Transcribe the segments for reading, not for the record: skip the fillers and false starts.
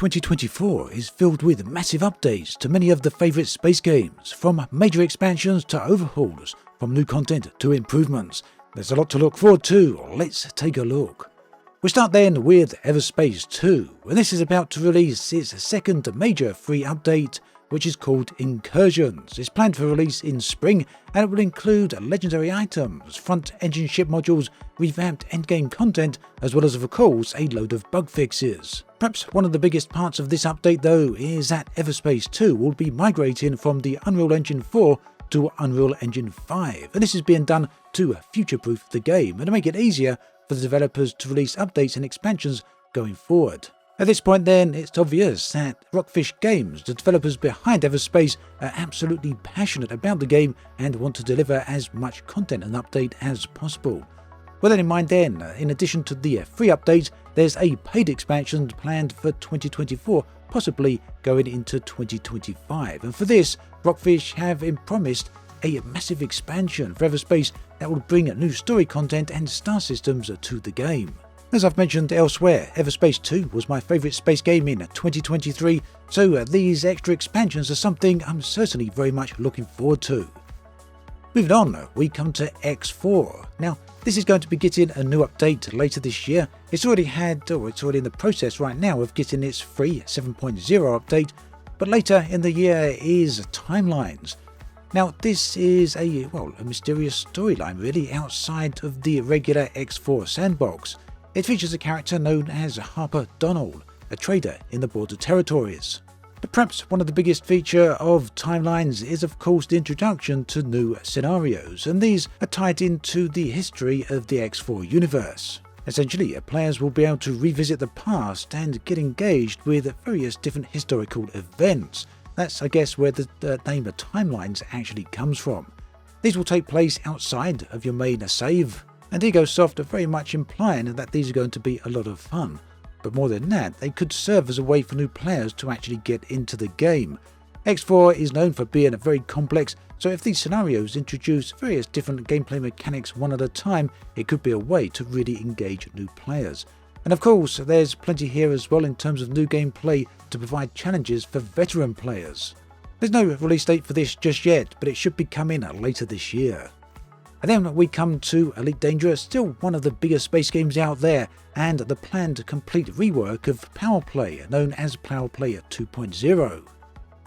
2024 is filled with massive updates to many of the favourite space games, from major expansions to overhauls, from new content to improvements. There's a lot to look forward to. Let's take a look. We start then with Everspace 2, and this is about to release its second major free update, which is called Incursions. It's planned for release in spring, and it will include legendary items, front-engine ship modules, revamped endgame content, as well as of course a load of bug fixes. Perhaps one of the biggest parts of this update though is that Everspace 2 will be migrating from the Unreal Engine 4 to Unreal Engine 5, and this is being done to future-proof the game and to make it easier for the developers to release updates and expansions going forward. At this point then, it's obvious that Rockfish Games, the developers behind Everspace, are absolutely passionate about the game and want to deliver as much content and update as possible. With that in mind then, in addition to the free update, there's a paid expansion planned for 2024, possibly going into 2025. And for this, Rockfish have promised a massive expansion for Everspace that will bring new story content and star systems to the game. As I've mentioned elsewhere, Everspace 2 was my favourite space game in 2023, so these extra expansions are something I'm certainly very much looking forward to. Moving on, we come to X4. Now, this is going to be getting a new update later this year. It's already in the process right now of getting its free 7.0 update, but later in the year is Timelines. Now, this is a mysterious storyline really outside of the regular X4 sandbox. It features a character known as Harper Donald, a trader in the border territories. But perhaps one of the biggest features of Timelines is of course the introduction to new scenarios, and these are tied into the history of the X4 universe. Essentially, players will be able to revisit the past and get engaged with various different historical events. That's, I guess, where the name of Timelines actually comes from. These will take place outside of your main save, and Egosoft are very much implying that these are going to be a lot of fun. But more than that, they could serve as a way for new players to actually get into the game. X4 is known for being very complex, so if these scenarios introduce various different gameplay mechanics one at a time, it could be a way to really engage new players. And of course, there's plenty here as well in terms of new gameplay to provide challenges for veteran players. There's no release date for this just yet, but it should be coming later this year. And then we come to Elite Dangerous, still one of the biggest space games out there, and the planned complete rework of Powerplay, known as Powerplay 2.0.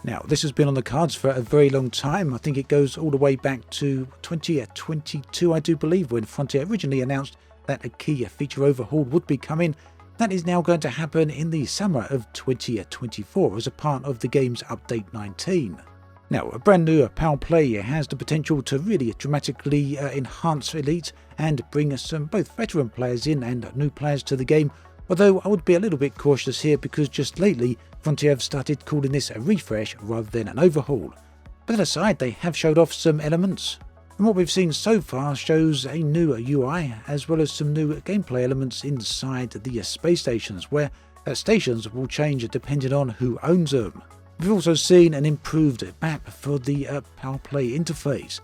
Now, this has been on the cards for a very long time. I think it goes all the way back to 2022, I do believe, when Frontier originally announced that a key feature overhaul would be coming. That is now going to happen in the summer of 2024 as a part of the game's Update 19. Now, a brand new Powerplay has the potential to really dramatically enhance Elite and bring some both veteran players in and new players to the game, although I would be a little bit cautious here because just lately Frontier have started calling this a refresh rather than an overhaul. But that aside, they have showed off some elements, and what we've seen so far shows a new UI as well as some new gameplay elements inside the space stations, where stations will change depending on who owns them. We've also seen an improved map for the Powerplay interface.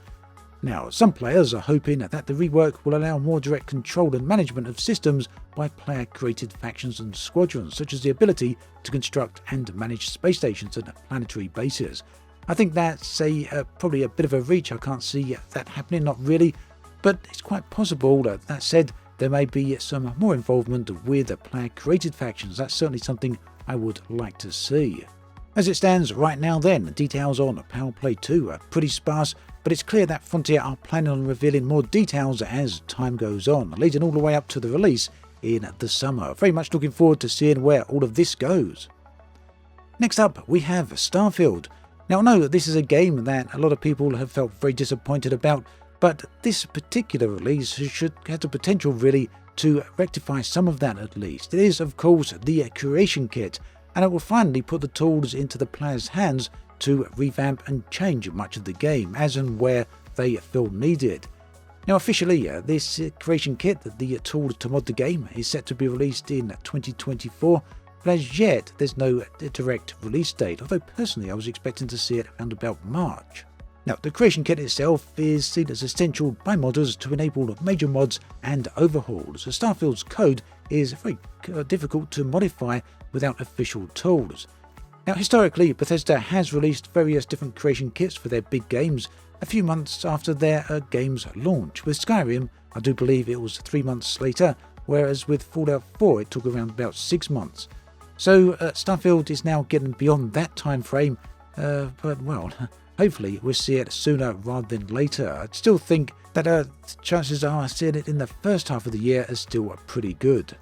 Now, some players are hoping that the rework will allow more direct control and management of systems by player-created factions and squadrons, such as the ability to construct and manage space stations and planetary bases. I think that's probably a bit of a reach. I can't see that happening, not really, but it's quite possible. That said, there may be some more involvement with player-created factions. That's certainly something I would like to see. As it stands right now then, details on Powerplay 2 are pretty sparse, but it's clear that Frontier are planning on revealing more details as time goes on, leading all the way up to the release in the summer. Very much looking forward to seeing where all of this goes. Next up, we have Starfield. Now, I know that this is a game that a lot of people have felt very disappointed about, but this particular release should have the potential really to rectify some of that at least. It is, of course, the Creation Kit, and it will finally put the tools into the player's hands to revamp and change much of the game as and where they feel needed. Now, officially, this Creation Kit, the tool to mod the game, is set to be released in 2024, but as yet there's no direct release date, although personally I was expecting to see it around about March. Now, the Creation Kit itself is seen as essential by modders to enable major mods and overhauls. Starfield's code is very difficult to modify without official tools. Now, historically, Bethesda has released various different creation kits for their big games a few months after their game's launch. With Skyrim, I do believe it was 3 months later, whereas with Fallout 4 it took around about 6 months. So Starfield is now getting beyond that time frame, but well, hopefully we'll see it sooner rather than later. I still think that chances are seeing it in the first half of the year is still pretty good.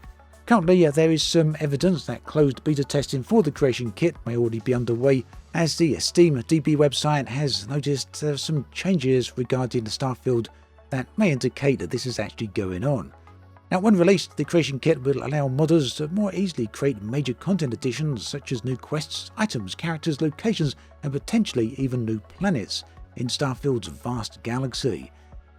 Currently, there is some evidence that closed beta testing for the Creation Kit may already be underway, as the Steam DB website has noticed some changes regarding the Starfield that may indicate that this is actually going on. Now, when released, the Creation Kit will allow modders to more easily create major content additions such as new quests, items, characters, locations, and potentially even new planets in Starfield's vast galaxy.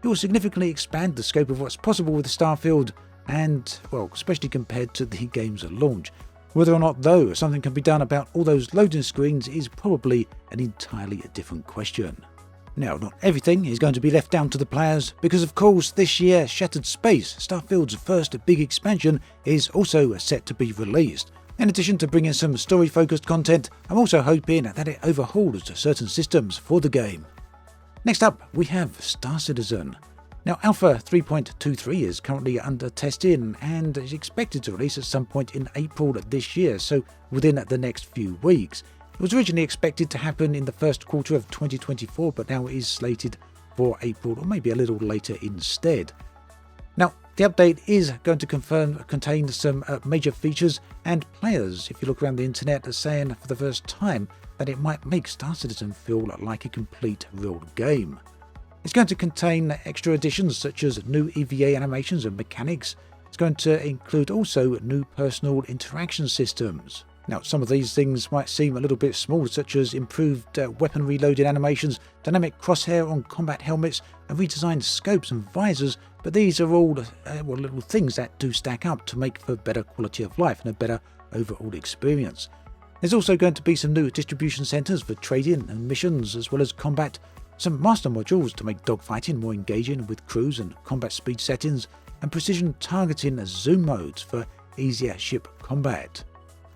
It will significantly expand the scope of what's possible with Starfield, and, well, especially compared to the game's launch. Whether or not, though, something can be done about all those loading screens is probably an entirely different question. Now, not everything is going to be left down to the players, because of course this year Shattered Space, Starfield's first big expansion, is also set to be released. In addition to bringing some story-focused content, I'm also hoping that it overhauls certain systems for the game. Next up, we have Star Citizen. Now, Alpha 3.23 is currently under testing and is expected to release at some point in April this year, so within the next few weeks. It was originally expected to happen in the first quarter of 2024, but now is slated for April or maybe a little later instead. Now, the update is going to contain some major features, and players, if you look around the internet, are saying for the first time that it might make Star Citizen feel like a complete real game. It's going to contain extra additions such as new EVA animations and mechanics. It's going to include also new personal interaction systems. Now, some of these things might seem a little bit small, such as improved weapon reloading animations, dynamic crosshair on combat helmets, and redesigned scopes and visors, but these are all little things that do stack up to make for better quality of life and a better overall experience. There's also going to be some new distribution centres for trading and missions, as well as combat, some master modules to make dogfighting more engaging with crews and combat speed settings, and precision targeting as zoom modes for easier ship combat.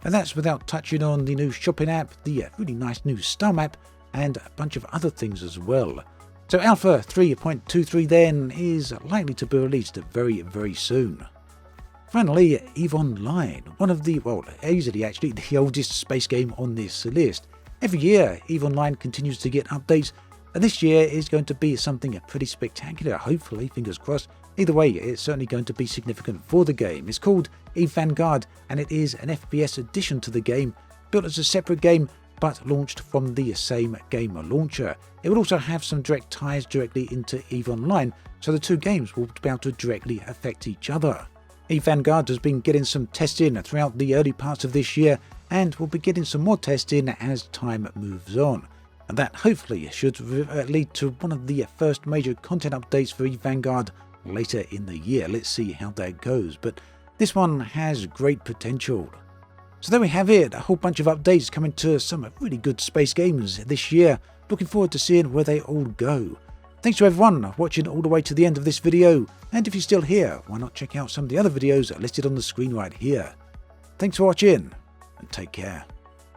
And that's without touching on the new shopping app, the really nice new star map, and a bunch of other things as well. So Alpha 3.23 then is likely to be released very, very soon. Finally, EVE Online, one of the, easily actually the oldest space game on this list. Every year, EVE Online continues to get updates, and this year is going to be something pretty spectacular, hopefully, fingers crossed. Either way, it's certainly going to be significant for the game. It's called EVE Vanguard, and it is an FPS addition to the game, built as a separate game, but launched from the same game launcher. It will also have some direct ties directly into EVE Online, so the two games will be able to directly affect each other. EVE Vanguard has been getting some testing throughout the early parts of this year, and will be getting some more testing as time moves on. And that hopefully should lead to one of the first major content updates for EVE Vanguard later in the year. Let's see how that goes, but this one has great potential. So there we have it, a whole bunch of updates coming to some really good space games this year. Looking forward to seeing where they all go. Thanks to everyone watching all the way to the end of this video, and if you're still here, why not check out some of the other videos listed on the screen right here. Thanks for watching, and take care.